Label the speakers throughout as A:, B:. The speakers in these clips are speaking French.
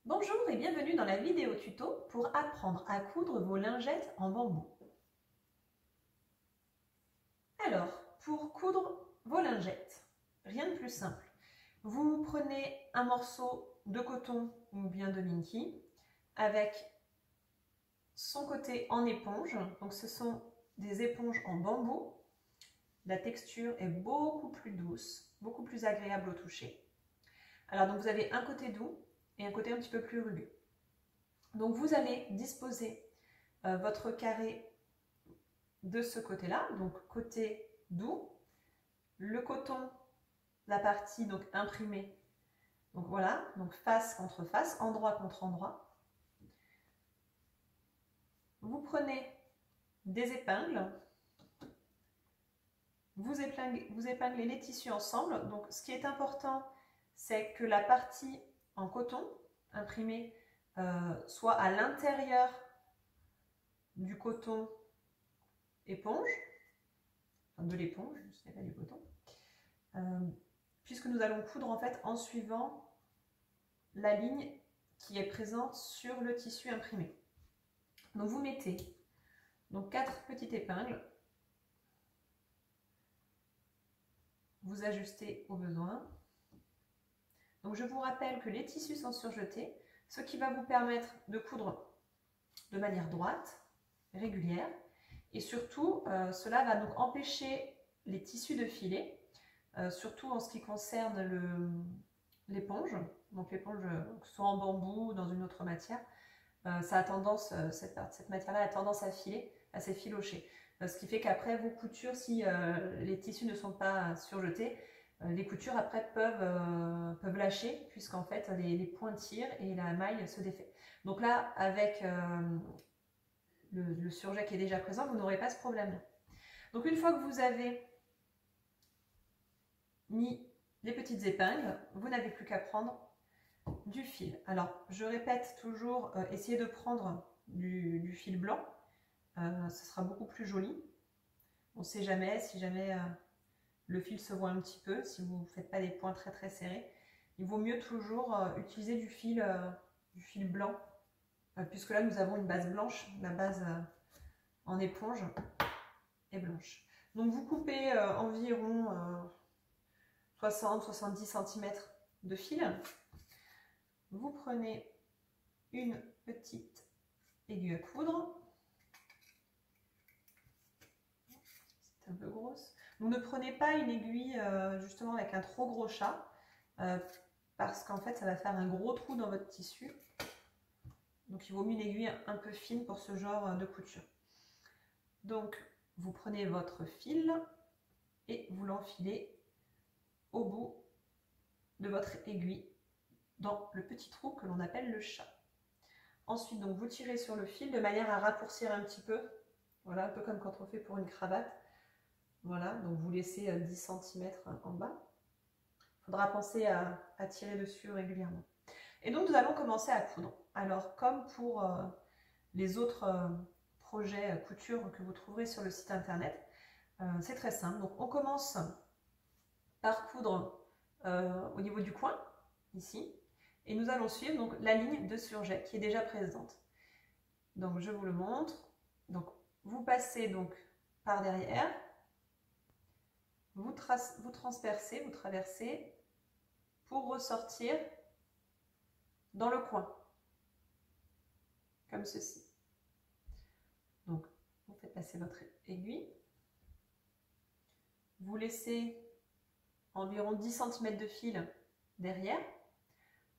A: Bonjour et bienvenue dans la vidéo tuto pour apprendre à coudre vos lingettes en bambou. Alors, pour coudre vos lingettes, rien de plus simple. Vous prenez un morceau de coton ou bien de Minky avec son côté en éponge. Donc ce sont des éponges en bambou. La texture est beaucoup plus douce, beaucoup plus agréable au toucher. Alors donc vous avez un côté doux et un côté un petit peu plus rugueux. Donc vous allez disposer votre carré de ce côté-là, donc côté doux, le coton, la partie donc imprimée, donc voilà, donc face contre face, endroit contre endroit. Vous prenez des épingles, vous épinglez les tissus ensemble. Donc ce qui est important, c'est que la partie en coton imprimée soit à l'intérieur du coton éponge, enfin de l'éponge, ce n'est pas du coton, puisque nous allons coudre en fait en suivant la ligne qui est présente sur le tissu imprimé. Donc vous mettez donc 4 petites épingles, vous ajustez au besoin. Donc je vous rappelle que les tissus sont surjetés, ce qui va vous permettre de coudre de manière droite, régulière, et surtout cela va donc empêcher les tissus de filer, surtout en ce qui concerne l'éponge. Donc l'éponge, que ce soit en bambou ou dans une autre matière, ça a tendance, cette matière-là a tendance à filer, à s'effilocher. Ce qui fait qu'après vos coutures, si les tissus ne sont pas surjetés, les coutures après peuvent lâcher, puisqu'en fait les points tirent et la maille se défait. Donc là, avec le surjet qui est déjà présent, vous n'aurez pas ce problème-là. Donc une fois que vous avez mis les petites épingles, vous n'avez plus qu'à prendre du fil. Alors je répète toujours, essayez de prendre du fil blanc, ce sera beaucoup plus joli. On ne sait jamais, si jamais le fil se voit un petit peu, si vous ne faites pas des points très très serrés, il vaut mieux toujours utiliser du fil blanc, puisque là nous avons une base blanche, la base en éponge est blanche. Donc vous coupez environ 60-70 cm de fil. Vous prenez une petite aiguille à coudre. C'est un peu grosse. Donc ne prenez pas une aiguille justement avec un trop gros chat, parce qu'en fait ça va faire un gros trou dans votre tissu. Donc il vaut mieux une aiguille un peu fine pour ce genre de couture. Donc vous prenez votre fil et vous l'enfilez au bout de votre aiguille dans le petit trou que l'on appelle le chat. Ensuite, donc, vous tirez sur le fil de manière à raccourcir un petit peu. Voilà, un peu comme quand on fait pour une cravate. Voilà, donc vous laissez 10 cm en bas. Il faudra penser à tirer dessus régulièrement. Et donc, nous allons commencer à coudre. Alors, comme pour les autres projets couture que vous trouverez sur le site internet, c'est très simple. Donc, on commence par coudre au niveau du coin, ici. Et nous allons suivre donc la ligne de surjet qui est déjà présente. Donc je vous le montre. Donc vous passez donc par derrière, vous transpercez, vous traversez pour ressortir dans le coin, comme ceci. Donc vous faites passer votre aiguille, vous laissez environ 10 cm de fil derrière.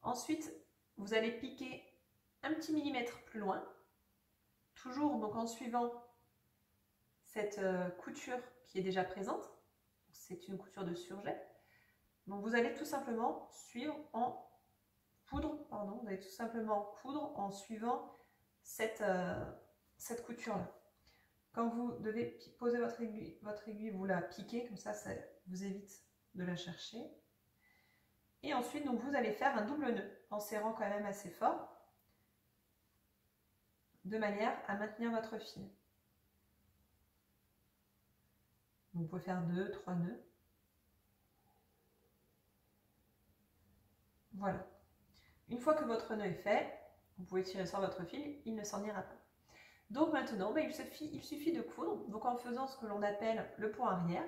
A: Ensuite, vous allez piquer un petit millimètre plus loin, toujours donc en suivant cette couture qui est déjà présente. C'est une couture de surjet. Donc vous allez tout simplement suivre en coudre, pardon, vous allez tout simplement coudre en suivant cette couture-là. Quand vous devez poser votre aiguille, vous la piquez, comme ça vous évite de la chercher. Et ensuite, donc, vous allez faire un double nœud en serrant quand même assez fort, de manière à maintenir votre fil. Donc, vous pouvez faire 2-3 nœuds. Voilà. Une fois que votre nœud est fait, vous pouvez tirer sur votre fil, il ne s'en ira pas. Donc maintenant, il suffit de coudre, donc en faisant ce que l'on appelle le point arrière.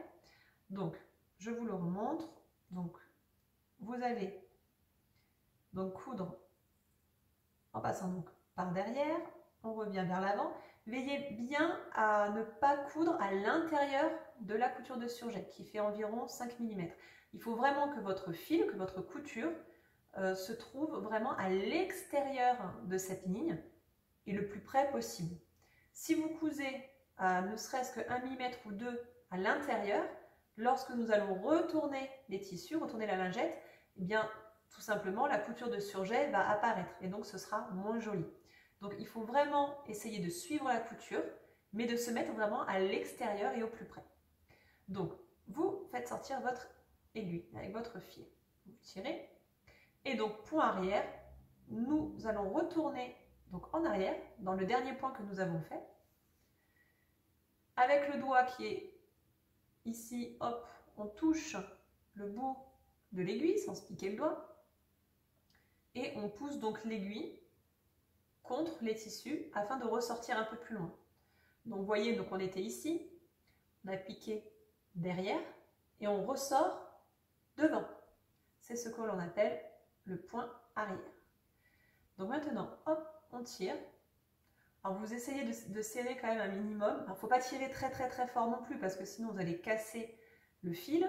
A: Donc, je vous le remontre. Donc, vous allez donc coudre en passant donc par derrière, on revient vers l'avant. Veillez bien à ne pas coudre à l'intérieur de la couture de surjet qui fait environ 5 mm. Il faut vraiment que votre fil, que votre couture se trouve vraiment à l'extérieur de cette ligne et le plus près possible. Si vous cousez à ne serait-ce que 1 mm ou 2 à l'intérieur, lorsque nous allons retourner les tissus, retourner la lingette, eh bien tout simplement la couture de surjet va apparaître et donc ce sera moins joli. Donc il faut vraiment essayer de suivre la couture, mais de se mettre vraiment à l'extérieur et au plus près. Donc vous faites sortir votre aiguille avec votre fil. Vous tirez et donc point arrière, nous allons retourner donc en arrière dans le dernier point que nous avons fait. Avec le doigt qui est ici, hop, on touche le bout de l'aiguille sans se piquer le doigt. Et on pousse donc l'aiguille contre les tissus afin de ressortir un peu plus loin. Donc vous voyez, donc on était ici, on a piqué derrière et on ressort devant. C'est ce que l'on appelle le point arrière. Donc maintenant, hop, on tire. Alors vous essayez de serrer quand même un minimum. Alors il ne faut pas tirer très fort non plus parce que sinon vous allez casser le fil.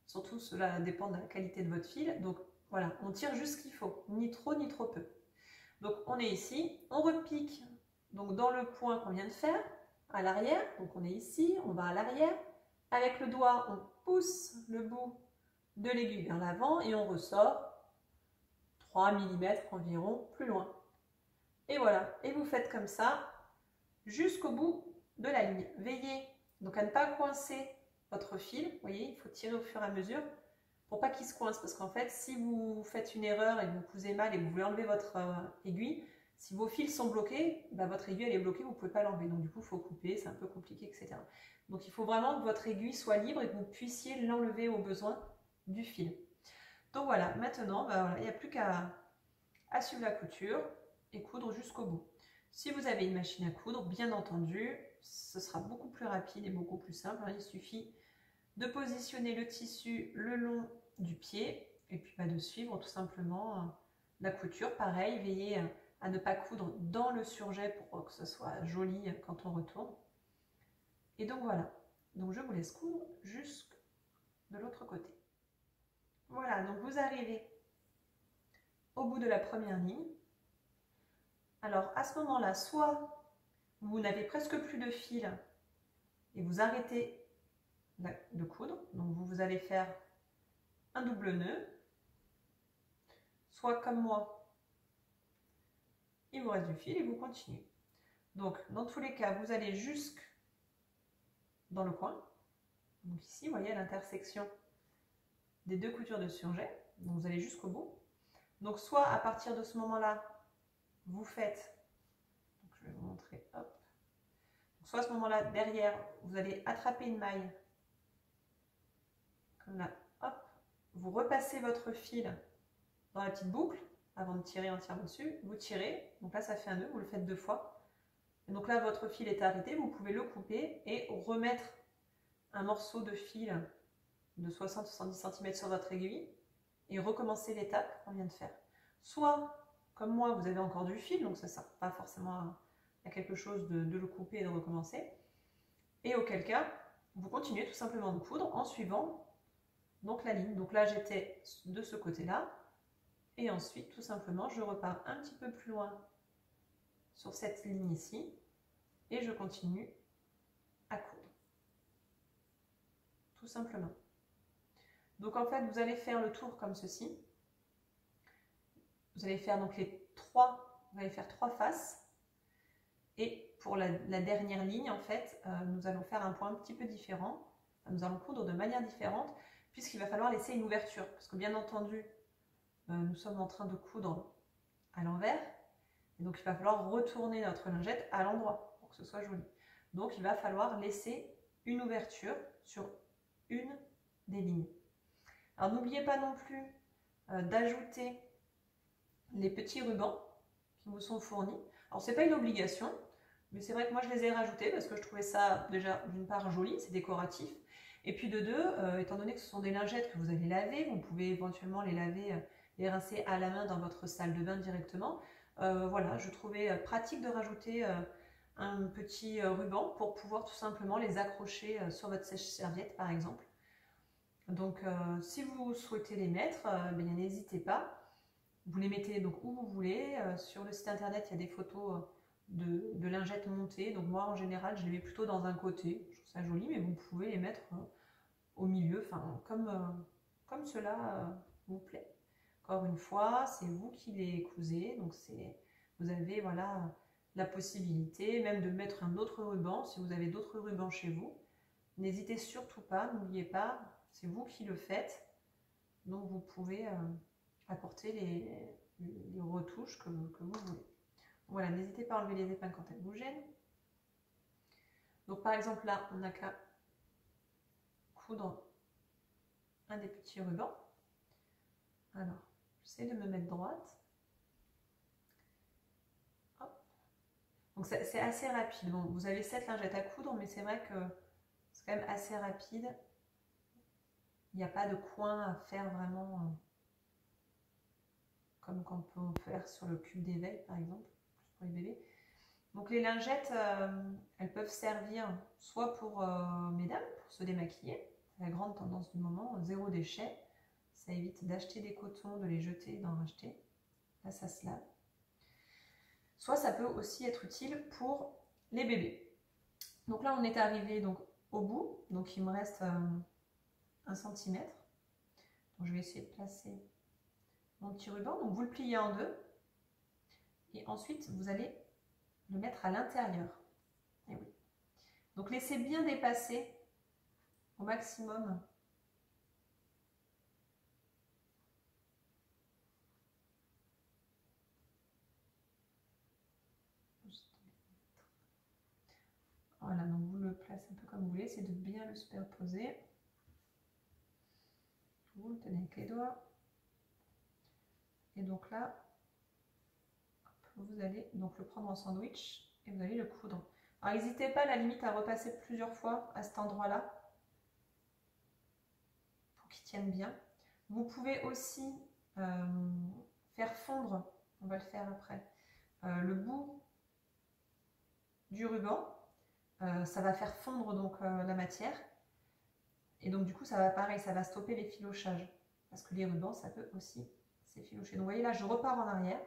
A: Surtout cela dépend de la qualité de votre fil. Donc voilà, on tire juste ce qu'il faut, ni trop peu. Donc on est ici, on repique donc dans le point qu'on vient de faire, à l'arrière. Donc on est ici, on va à l'arrière. Avec le doigt, on pousse le bout de l'aiguille vers l'avant et on ressort 3 mm environ plus loin. Et voilà, et vous faites comme ça jusqu'au bout de la ligne. Veillez donc à ne pas coincer votre fil, vous voyez, il faut tirer au fur et à mesure pour pas qu'il se coince, parce qu'en fait, si vous faites une erreur et que vous cousez mal et que vous voulez enlever votre aiguille, si vos fils sont bloqués, votre aiguille elle est bloquée, vous ne pouvez pas l'enlever. Donc du coup, il faut couper, c'est un peu compliqué, etc. Donc il faut vraiment que votre aiguille soit libre et que vous puissiez l'enlever au besoin du fil. Donc voilà, maintenant, voilà, il n'y a plus qu'à suivre la couture et coudre jusqu'au bout. Si vous avez une machine à coudre, bien entendu, ce sera beaucoup plus rapide et beaucoup plus simple. Il suffit de positionner le tissu le long du pied et puis de suivre tout simplement la couture. Pareil, veillez à ne pas coudre dans le surjet pour que ce soit joli quand on retourne. Et donc voilà, donc je vous laisse coudre jusque de l'autre côté. Voilà, donc vous arrivez au bout de la première ligne. Alors à ce moment-là, soit vous n'avez presque plus de fil et vous arrêtez de coudre, donc vous allez faire un double nœud, soit comme moi, il vous reste du fil et vous continuez. Donc dans tous les cas, vous allez jusque dans le coin, donc ici, vous voyez à l'intersection des deux coutures de surjet, donc vous allez jusqu'au bout. Donc soit à partir de ce moment-là, vous faites, donc je vais vous montrer, hop, soit à ce moment-là, derrière, vous allez attraper une maille, comme là, hop, vous repassez votre fil dans la petite boucle, avant de tirer entièrement dessus, vous tirez, donc là ça fait un nœud, vous le faites 2 fois, et donc là votre fil est arrêté, vous pouvez le couper et remettre un morceau de fil de 60-70 cm sur votre aiguille, et recommencer l'étape qu'on vient de faire. Soit, comme moi, vous avez encore du fil, donc ça ne sert pas forcément à quelque chose de le couper et de recommencer, et auquel cas, vous continuez tout simplement de coudre en suivant donc la ligne. Donc là j'étais de ce côté-là, et ensuite tout simplement je repars un petit peu plus loin sur cette ligne ici, et je continue à coudre. Tout simplement. Donc en fait vous allez faire le tour comme ceci. Vous allez faire donc vous allez faire 3 faces, et pour la dernière ligne en fait, nous allons faire un point un petit peu différent. Nous allons coudre de manière différente, puisqu'il va falloir laisser une ouverture, parce que bien entendu, nous sommes en train de coudre à l'envers, et donc il va falloir retourner notre lingette à l'endroit, pour que ce soit joli. Donc il va falloir laisser une ouverture sur une des lignes. Alors n'oubliez pas non plus d'ajouter les petits rubans qui vous sont fournis. Alors c'est pas une obligation, mais c'est vrai que moi je les ai rajoutés parce que je trouvais ça déjà d'une part joli, c'est décoratif, et puis de deux, étant donné que ce sont des lingettes que vous allez laver, vous pouvez éventuellement les laver, les rincer à la main dans votre salle de bain directement. Voilà, je trouvais pratique de rajouter un petit ruban pour pouvoir tout simplement les accrocher sur votre sèche-serviette par exemple. Donc si vous souhaitez les mettre, n'hésitez pas. Vous les mettez donc où vous voulez. Sur le site internet, il y a des photos de lingettes montées. Donc moi, en général, je les mets plutôt dans un côté. Je trouve ça joli, mais vous pouvez les mettre au milieu, enfin comme cela vous plaît. Encore une fois, c'est vous qui les cousez. Donc vous avez voilà la possibilité même de mettre un autre ruban si vous avez d'autres rubans chez vous. N'hésitez surtout pas, n'oubliez pas, c'est vous qui le faites. Donc vous pouvez apporter les retouches que vous voulez. Voilà, n'hésitez pas à enlever les épingles quand elles vous gênent. Donc par exemple là, on n'a qu'à coudre un des petits rubans. Alors, j'essaie de me mettre droite. Hop. Donc c'est assez rapide. Bon, vous avez 7 lingettes à coudre, mais c'est vrai que c'est quand même assez rapide. Il n'y a pas de coin à faire vraiment comme qu'on peut faire sur le cube d'éveil par exemple, pour les bébés. Donc les lingettes, elles peuvent servir soit pour mesdames, pour se démaquiller, c'est la grande tendance du moment, zéro déchet, ça évite d'acheter des cotons, de les jeter, d'en racheter, là ça se lave. Soit ça peut aussi être utile pour les bébés. Donc là on est arrivé donc, au bout, donc il me reste 1 cm. Donc je vais essayer de placer mon petit ruban, donc vous le pliez en deux, et ensuite vous allez le mettre à l'intérieur. Et oui. Donc laissez bien dépasser au maximum voilà, donc vous le placez un peu comme vous voulez, c'est de bien le superposer. Vous le tenez avec les doigts. Et donc là, vous allez donc le prendre en sandwich et vous allez le coudre. Alors n'hésitez pas à la limite à repasser plusieurs fois à cet endroit-là pour qu'il tienne bien. Vous pouvez aussi faire fondre, on va le faire après, le bout du ruban. Ça va faire fondre donc la matière. Et donc du coup, ça va pareil, ça va stopper les filochages. Parce que les rubans, ça peut aussi s'effilocher. Donc vous voyez là, je repars en arrière,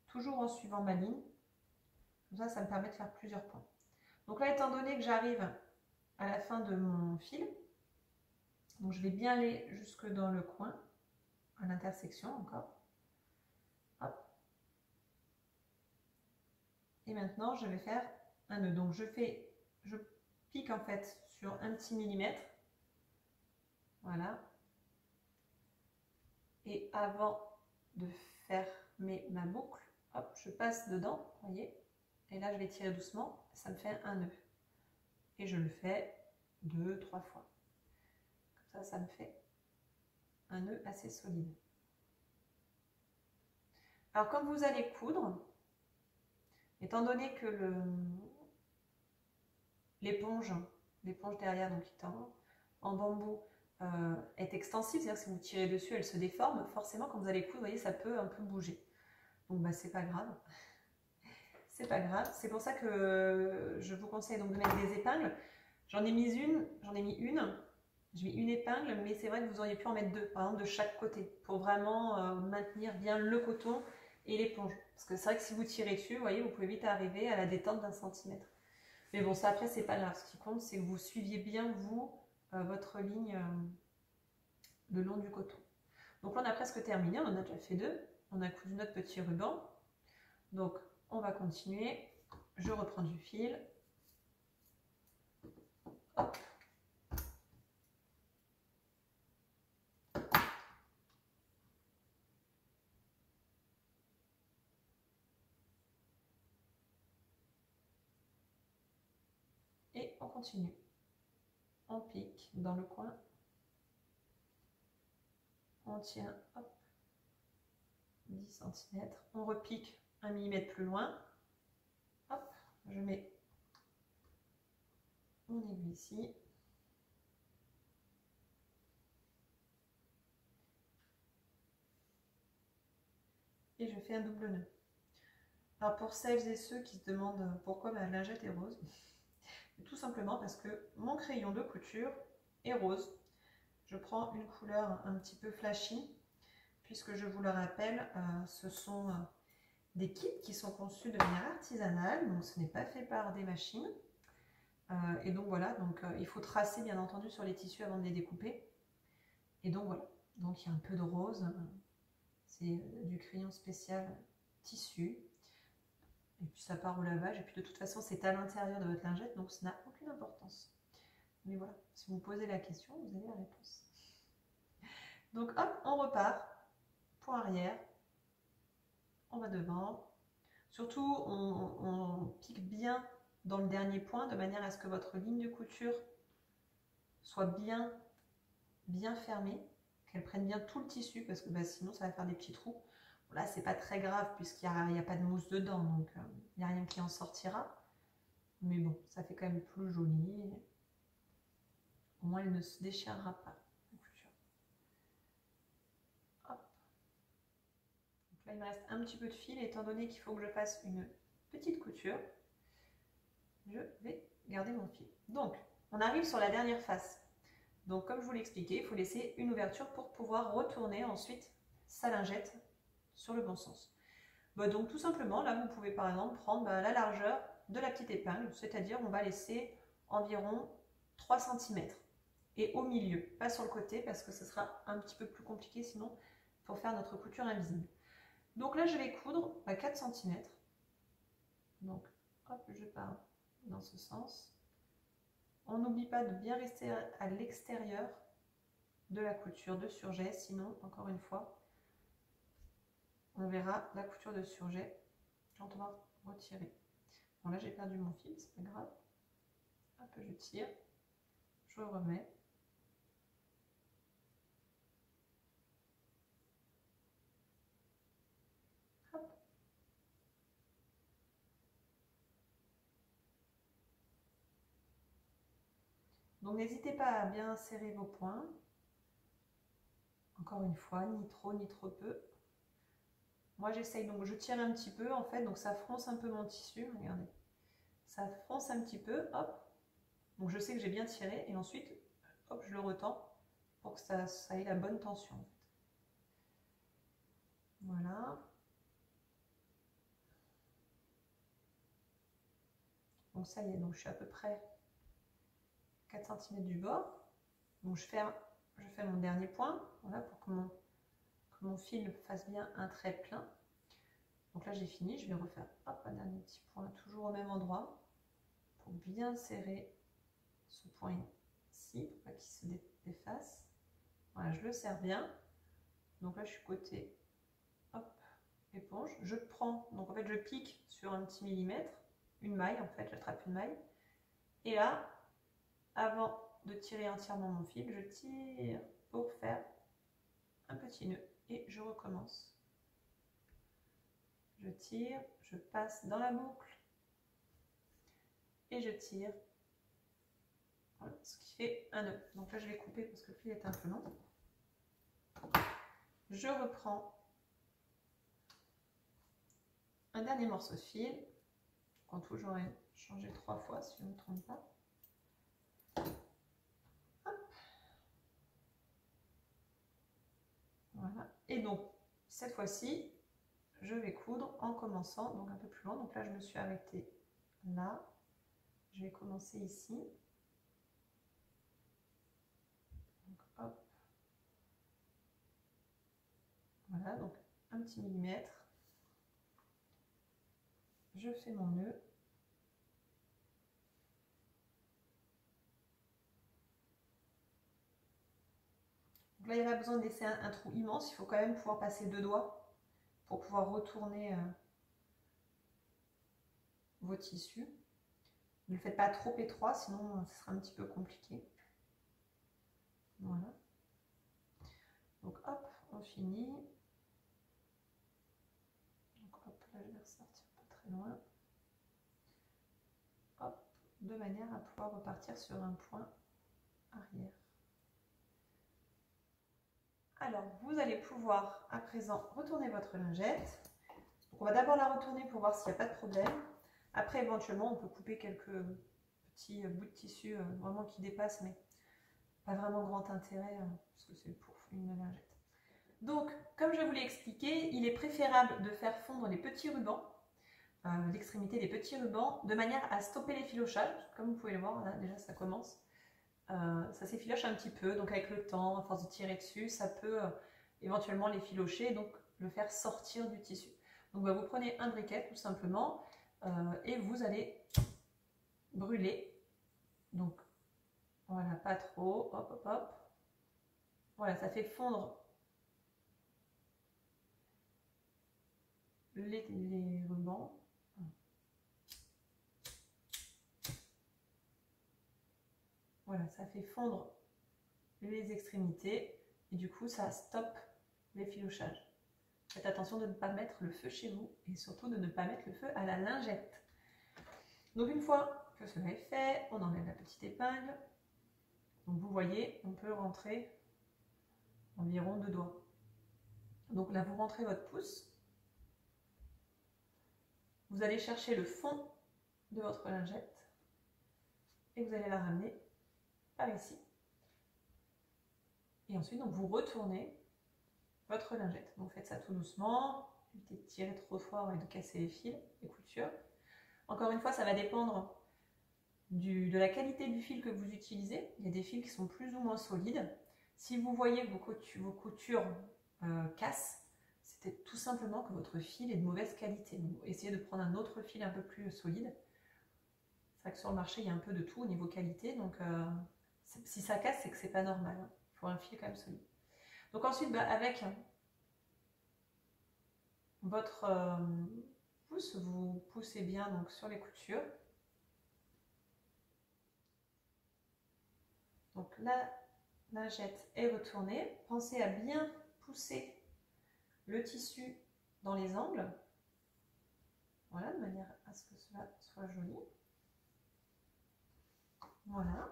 A: toujours en suivant ma ligne. Comme ça me permet de faire plusieurs points. Donc là, étant donné que j'arrive à la fin de mon fil, donc je vais bien aller jusque dans le coin, à l'intersection encore. Hop. Et maintenant, je vais faire un nœud. Donc je pique en fait sur un petit millimètre. Voilà. Et avant de fermer ma boucle, hop, je passe dedans, vous voyez. Et là, je vais tirer doucement, ça me fait un nœud. Et je le fais 2-3 fois. Comme ça me fait un nœud assez solide. Alors, quand vous allez coudre, étant donné que l'éponge derrière, donc qui est en bambou, est extensive, c'est-à-dire que si vous tirez dessus, elle se déforme. Forcément, quand vous allez coudre, vous voyez, ça peut un peu bouger. Donc, bah, c'est pas grave. C'est pas grave. C'est pour ça que je vous conseille donc de mettre des épingles. J'en ai mis une. J'ai mis une épingle, mais c'est vrai que vous auriez pu en mettre 2, par exemple de chaque côté, pour vraiment maintenir bien le coton et l'éponge. Parce que c'est vrai que si vous tirez dessus, vous voyez, vous pouvez vite arriver à la détente d'1 centimètre. Mais bon, ça après, c'est pas grave. Ce qui compte, c'est que vous suiviez bien, vous, votre ligne le long du coton. Donc là, on a presque terminé. On en a déjà fait 2. On a cousu notre petit ruban. Donc, on va continuer. Je reprends du fil. Hop. Et on continue. On pique dans le coin. On tient, hop, 10 cm. On repique 1 mm plus loin. Hop, je mets mon aiguille ici. Et je fais un double nœud. Alors pour celles et ceux qui se demandent pourquoi ma lingette est rose, tout simplement parce que mon crayon de couture est rose. Je prends une couleur un petit peu flashy, puisque je vous le rappelle, ce sont des kits qui sont conçus de manière artisanale, donc ce n'est pas fait par des machines. Et donc voilà, il faut tracer bien entendu sur les tissus avant de les découper. Et donc voilà, donc il y a un peu de rose, c'est du crayon spécial tissu. Et puis ça part au lavage, et puis de toute façon c'est à l'intérieur de votre lingette, donc ça n'a aucune importance. Mais voilà, si vous posez la question, vous avez la réponse. Donc hop, on repart, point arrière, on va devant. Surtout, on pique bien dans le dernier point, de manière à ce que votre ligne de couture soit bien fermée, qu'elle prenne bien tout le tissu, parce que sinon ça va faire des petits trous. Bon, là, c'est pas très grave, puisqu'il n'y a pas de mousse dedans, donc il n'y a rien qui en sortira. Mais bon, ça fait quand même plus joli. Au moins, elle ne se déchirera pas, la couture. Hop. Donc là, il me reste un petit peu de fil, étant donné qu'il faut que je fasse une petite couture. Je vais garder mon fil. Donc, on arrive sur la dernière face. Donc, comme je vous l'ai expliqué, il faut laisser une ouverture pour pouvoir retourner ensuite sa lingette sur le bon sens. Donc, tout simplement, là, vous pouvez par exemple prendre la largeur de la petite épingle, c'est-à-dire on va laisser environ 3 cm. Et au milieu, pas sur le côté, parce que ce sera un petit peu plus compliqué sinon pour faire notre couture invisible. Donc là, je vais coudre à 4 cm. Donc, hop, je pars dans ce sens. On n'oublie pas de bien rester à l'extérieur de la couture de surjet, sinon, encore une fois, on verra la couture de surjet quand on va retirer. Bon, là, j'ai perdu mon fil, c'est pas grave. Hop, je tire, je remets. Hop. Donc, n'hésitez pas à bien serrer vos poings. Encore une fois, ni trop ni trop peu. Moi, j'essaye, donc je tire un petit peu, en fait, donc ça fronce un peu mon tissu, regardez. Ça fronce un petit peu, hop. Donc, je sais que j'ai bien tiré, et ensuite, hop, je le retends pour que ça ait la bonne tension, en fait. Voilà. Donc, ça y est, donc je suis à peu près 4 cm du bord. Donc, je fais mon dernier point, voilà, pour que mon fil fasse bien un trait plein. Donc là, j'ai fini. Je vais refaire hop, un dernier petit point, toujours au même endroit, pour bien serrer ce point ici, pour pas qu'il se défasse. Voilà, je le serre bien. Donc là, je suis côté, hop, éponge. Je prends, donc en fait, je pique sur un petit millimètre, une maille, en fait, j'attrape une maille. Et là, avant de tirer entièrement mon fil, je tire pour faire un petit nœud et je recommence. Je tire, je passe dans la boucle et je tire. Voilà, ce qui fait un nœud. Donc là, je vais couper parce que le fil est un peu long. Je reprends un dernier morceau de fil. En tout, j'aurais changé 3 fois si je ne me trompe pas. Hop. Voilà. Et donc, cette fois-ci, je vais coudre en commençant donc un peu plus loin. Donc là, je me suis arrêtée là. Je vais commencer ici. Donc, hop. Voilà, donc un petit millimètre. Je fais mon nœud. Donc là, il n'y a pas besoin de laisser un trou immense. Il faut quand même pouvoir passer 2 doigts pour pouvoir retourner vos tissus. Ne le faites pas trop étroit, sinon ce sera un petit peu compliqué. Voilà. Donc hop, on finit. sortir pas très loin. Hop, de manière à pouvoir repartir sur un point arrière. Alors, vous allez pouvoir à présent retourner votre lingette. Donc, on va d'abord la retourner pour voir s'il n'y a pas de problème. Après, éventuellement, on peut couper quelques petits bouts de tissu vraiment qui dépassent, mais pas vraiment grand intérêt, parce que c'est pour une lingette. Donc, comme je vous l'ai expliqué, il est préférable de faire fondre les petits rubans, l'extrémité des petits rubans, de manière à stopper les filochages. Comme vous pouvez le voir, là, déjà ça commence. Ça s'effiloche un petit peu, donc avec le temps, à force de tirer dessus, ça peut éventuellement les filocher, donc le faire sortir du tissu. Donc vous prenez un briquet tout simplement, et vous allez brûler. Donc voilà, pas trop, hop hop hop. Voilà, ça fait fondre les rubans. Voilà, ça fait fondre les extrémités et du coup ça stoppe les filochages. Faites attention de ne pas mettre le feu chez vous et surtout de ne pas mettre le feu à la lingette. Donc une fois que cela est fait, on enlève la petite épingle. Donc vous voyez, on peut rentrer environ 2 doigts. Donc là vous rentrez votre pouce. Vous allez chercher le fond de votre lingette et vous allez la ramener par ici. Et ensuite, donc, vous retournez votre lingette. Donc faites ça tout doucement, évitez de tirer trop fort et de casser les fils, les coutures. Encore une fois, ça va dépendre de la qualité du fil que vous utilisez. Il y a des fils qui sont plus ou moins solides. Si vous voyez que vos coutures cassent, c'est tout simplement que votre fil est de mauvaise qualité. Donc, essayez de prendre un autre fil un peu plus solide. C'est vrai que sur le marché, il y a un peu de tout au niveau qualité. Donc si ça casse, c'est que c'est pas normal. Il faut un fil quand même solide. Donc ensuite, avec votre pouce, vous poussez bien donc, sur les coutures. Donc la lingette est retournée. Pensez à bien pousser le tissu dans les angles. Voilà, de manière à ce que cela soit joli. Voilà.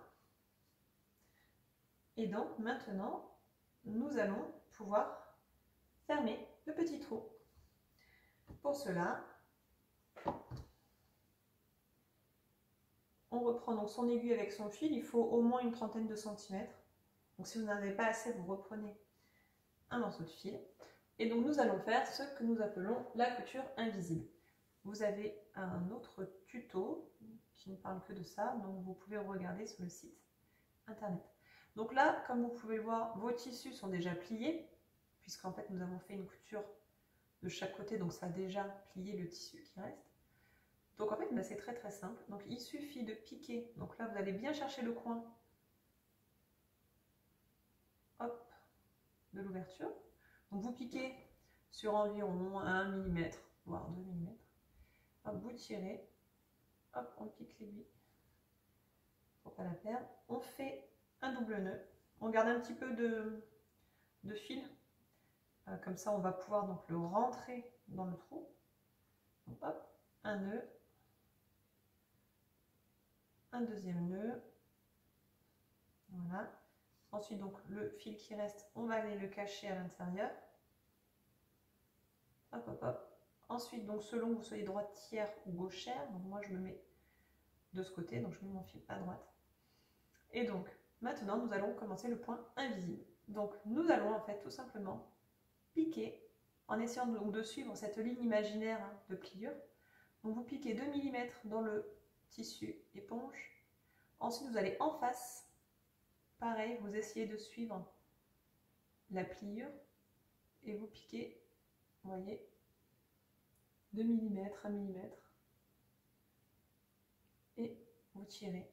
A: Et donc maintenant, nous allons pouvoir fermer le petit trou. Pour cela, on reprend donc son aiguille avec son fil. Il faut au moins une trentaine de centimètres. Donc si vous n'en avez pas assez, vous reprenez un morceau de fil. Et donc nous allons faire ce que nous appelons la couture invisible. Vous avez un autre tuto qui ne parle que de ça, donc vous pouvez regarder sur le site internet. Donc là, comme vous pouvez le voir, vos tissus sont déjà pliés, puisqu'en fait nous avons fait une couture de chaque côté, donc ça a déjà plié le tissu qui reste. Donc en fait, c'est très très simple. Donc il suffit de piquer. Donc là, vous allez bien chercher le coin, hop, de l'ouverture. Donc vous piquez sur environ 1 mm, voire 2 mm. Hop, vous tirez, hop, on pique l'aiguille pour pas la perdre. On fait un double nœud. On garde un petit peu de fil. Comme ça, on va pouvoir donc le rentrer dans le trou. Donc, hop, un nœud, un deuxième nœud. Voilà. Ensuite, donc le fil qui reste, on va aller le cacher à l'intérieur. Hop, hop, hop. Ensuite, donc selon que vous soyez droitière ou gauchère, donc moi je me mets de ce côté, donc je mets mon fil à droite. Et donc, maintenant, nous allons commencer le point invisible. Donc, nous allons en fait tout simplement piquer en essayant de suivre cette ligne imaginaire de pliure. Donc, vous piquez 2 mm dans le tissu éponge. Ensuite, vous allez en face. Pareil, vous essayez de suivre la pliure et vous piquez, vous voyez, 2 mm, 1 mm. Et vous tirez.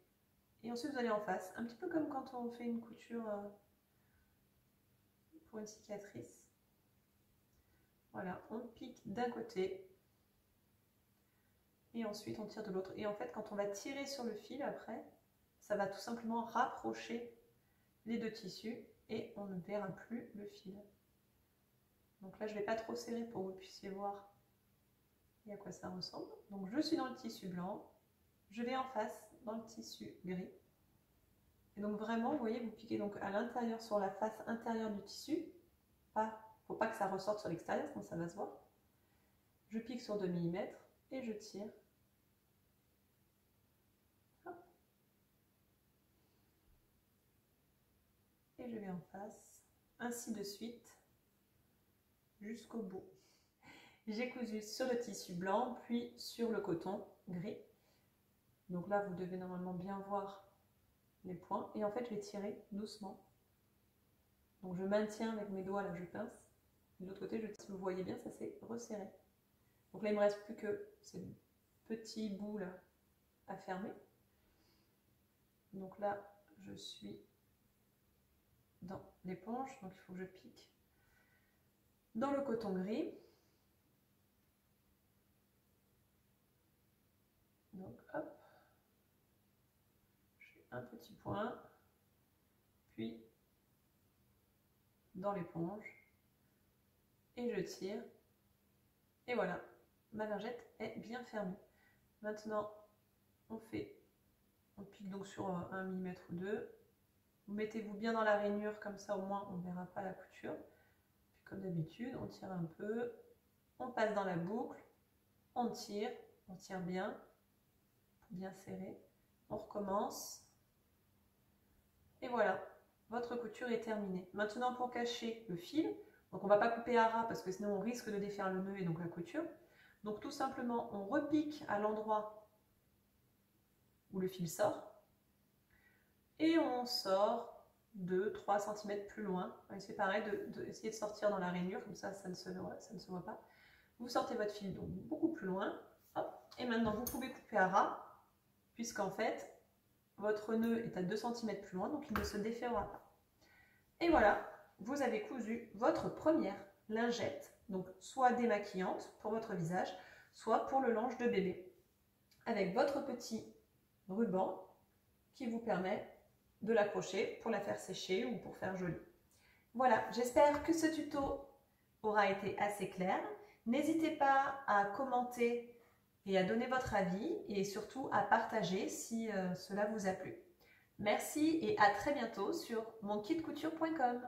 A: Et ensuite, vous allez en face, un petit peu comme quand on fait une couture pour une cicatrice. Voilà, on pique d'un côté et ensuite on tire de l'autre. Et en fait, quand on va tirer sur le fil après, ça va tout simplement rapprocher les deux tissus et on ne verra plus le fil. Donc là, je ne vais pas trop serrer pour que vous puissiez voir et à quoi ça ressemble. Donc je suis dans le tissu blanc, je vais en face dans le tissu gris. Et donc vraiment, vous voyez, vous piquez donc à l'intérieur, sur la face intérieure du tissu. Faut pas que ça ressorte sur l'extérieur, sinon ça va se voir. Je pique sur 2 mm et je tire. Hop. Et je vais en face, ainsi de suite, jusqu'au bout. J'ai cousu sur le tissu blanc, puis sur le coton gris. Donc là, vous devez normalement bien voir les points. Et en fait, je vais tirer doucement. Donc je maintiens avec mes doigts, là je pince. De l'autre côté, si vous voyez bien, ça s'est resserré. Donc là, il ne me reste plus que ces petits bouts là à fermer. Donc là, je suis dans l'éponge, donc il faut que je pique dans le coton gris. Donc hop, je fais un petit point, puis dans l'éponge, et je tire, et voilà, ma lingette est bien fermée. Maintenant, on pique donc sur 1 mm ou 2. Vous mettez-vous bien dans la rainure, comme ça au moins on ne verra pas la couture. Puis comme d'habitude, on tire un peu, on passe dans la boucle, on tire bien, pour bien serrer. On recommence. Et voilà, votre couture est terminée. Maintenant pour cacher le fil, donc on ne va pas couper à ras parce que sinon on risque de défaire le nœud et donc la couture. Donc tout simplement, on repique à l'endroit où le fil sort. Et on sort 2-3 cm plus loin. C'est pareil, essayer de sortir dans la rainure, comme ça, ça ne se voit pas. Vous sortez votre fil donc beaucoup plus loin. Hop. Et maintenant, vous pouvez couper à ras, puisqu'en fait, votre nœud est à 2 cm plus loin, donc il ne se déferra pas. Et voilà, vous avez cousu votre première lingette, donc soit démaquillante pour votre visage, soit pour le linge de bébé, avec votre petit ruban qui vous permet de l'accrocher pour la faire sécher ou pour faire joli. Voilà, j'espère que ce tuto aura été assez clair. N'hésitez pas à commenter et à donner votre avis et surtout à partager si cela vous a plu. Merci et à très bientôt sur monkitcouture.com.